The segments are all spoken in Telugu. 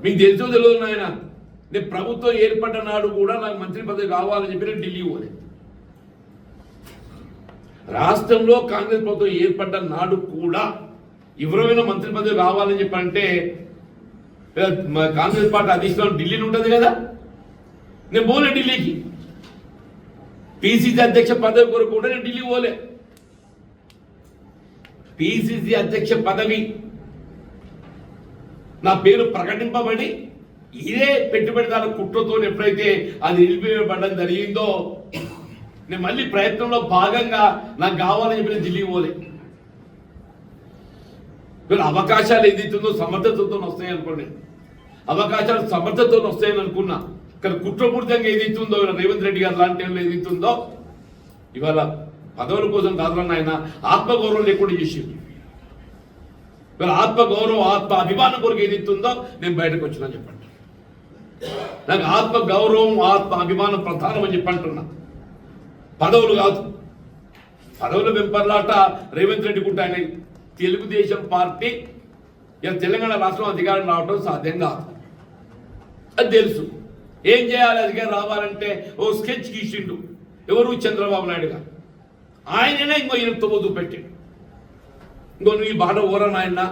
మీకు తెలుసో తెలియదు నాయన, నేను ప్రభుత్వం ఏర్పడ్డ నాడు కూడా నాకు మంత్రి పదవి కావాలని చెప్పి నేను ఢిల్లీ పోలేదు. రాష్ట్రంలో కాంగ్రెస్ ప్రభుత్వం ఏర్పడ్డ నాడు కూడా ఎవరైనా మంత్రి పదవి కావాలని చెప్పంటే కాంగ్రెస్ పార్టీ అధిష్టానం ఢిల్లీలో ఉంటుంది కదా, నేను పోలే ఢిల్లీకి. పిసిసి అధ్యక్ష పదవి కొరకు కూడా నేను ఢిల్లీ పోలే. పిసిసి అధ్యక్ష పదవి నా పేరు ప్రకటింపబడి ఇదే పెట్టుబడిదారుల కుట్రతో ఎప్పుడైతే అది నిలిపివేయబడడం జరిగిందో, నేను మళ్ళీ ప్రయత్నంలో భాగంగా నాకు కావాలని చెప్పి ఢిల్లీ పోలే. అవకాశాలు ఏదైతుందో సమర్థతతో వస్తాయి అనుకోండి, అవకాశాలు సమర్థతతో వస్తాయని అనుకున్నా. కానీ కుట్రపూరితంగా ఏదైతుందో రేవంత్ రెడ్డి గారు లాంటి ఏదైతుందో ఇవాళ పదవుల కోసం కాదులన్న ఆయన ఆత్మగౌరవం లేకుండా చేసింది. ఇవాళ ఆత్మగౌరవం ఆత్మ అభిమానం కొరకు ఏదైతుందో నేను బయటకు వచ్చినా చెప్పండి. నాకు ఆత్మ గౌరవం ఆత్మ అభిమానం ప్రధానం అని చెప్పంటున్నా, పదవులు కాదు. పదవుల వెంపర్లాట రేవంత్ రెడ్డి గుట్ట ఆయన తెలుగుదేశం పార్టీ ఇలా తెలంగాణ రాష్ట్రం అధికారం రావడం సాధ్యం కాదు, అది తెలుసు. ఏం చేయాలి అధికారం రావాలంటే ఓ స్కెచ్ గీసిండు ఎవరు, చంద్రబాబు నాయుడు గారు. ఆయననే ఇంకో ఈయన తొమ్మిది పెట్టాడు. ఇంకో నువ్వు ఈ బాట ఓరా నాయన,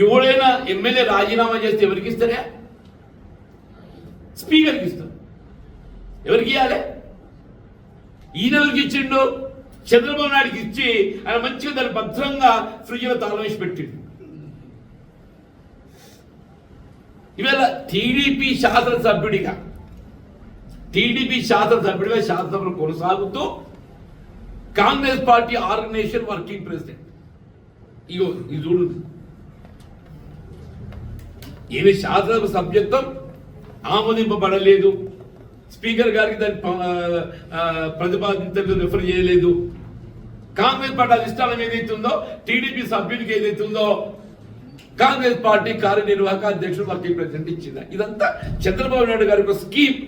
ఎవడైనా ఎమ్మెల్యే రాజీనామా చేస్తే ఎవరికి ఇస్తారే? స్పీకర్కి ఇస్తారు. ఎవరికి ఇవ్వాలి? ఈయన ఎవరికి ఇచ్చిండు? చంద్రబాబు నాయుడికి ఇచ్చి ఆయన మంచిగా దాన్ని భద్రంగా ఫ్రిడ్జ్లో తాళం వేసి పెట్టిండు. ఇవాళ టీడీపీ శాసనసభ్యుడిగా శాసనసభలో కొనసాగుతూ Congress party organisation working president. ఇగో ఇది చూడు, ఈయన శాసనసభ సభ్యత్వం ఆమోదింపబడలేదు, స్పీకర్ గారికి దాన్ని ప్రతిపాదించలేదు, రిఫర్ చేయలేదు. కాంగ్రెస్ పార్టీ అధిష్టానం ఏదైతుందో టీడీపీ సభ్యునికి ఏదైతుందో కాంగ్రెస్ పార్టీ కార్యనిర్వాహక అధ్యక్షుడు వర్కింగ్ ప్రెసిడెంట్ ఇచ్చింది. ఇదంతా చంద్రబాబు నాయుడు గారి ఒక స్కీమ్.